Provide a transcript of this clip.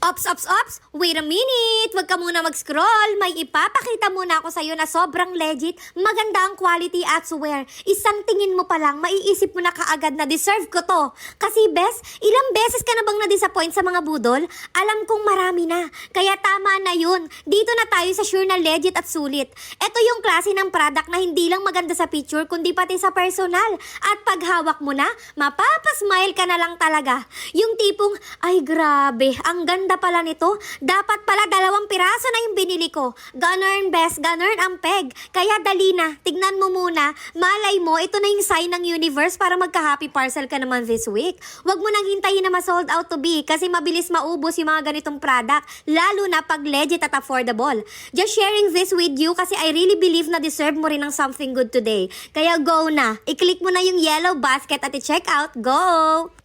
Ops! Wait a minute! Huwag ka muna mag-scroll. May ipapakita muna ako sa'yo na sobrang legit, maganda ang quality at swear. Isang tingin mo pa lang, maiisip mo na kaagad na deserve ko to. Kasi bes, ilang beses ka na bang na-disappoint sa mga budol? Alam kong marami na. Kaya tama na yun. Dito na tayo sa sure na legit at sulit. Ito yung klase ng product na hindi lang maganda sa picture, kundi pati sa personal. At pag hawak mo na, mapapasmile ka na lang talaga. Yung tipong, ay grabe, ang ganda pala nito. Dapat pala 2 piraso na yung binili ko. Ganun best, ganun ang peg. Kaya dali na, tignan mo muna. Malay mo, ito na yung sign ng universe para magka-happy parcel ka naman this week. Huwag mo nang hintayin na ma-sold out to be kasi mabilis maubos yung mga ganitong product, lalo na pag legit at affordable. Just sharing this with you kasi I really believe na deserve mo rin ng something good today. Kaya go na. I-click mo na yung yellow basket at i-check out. Go!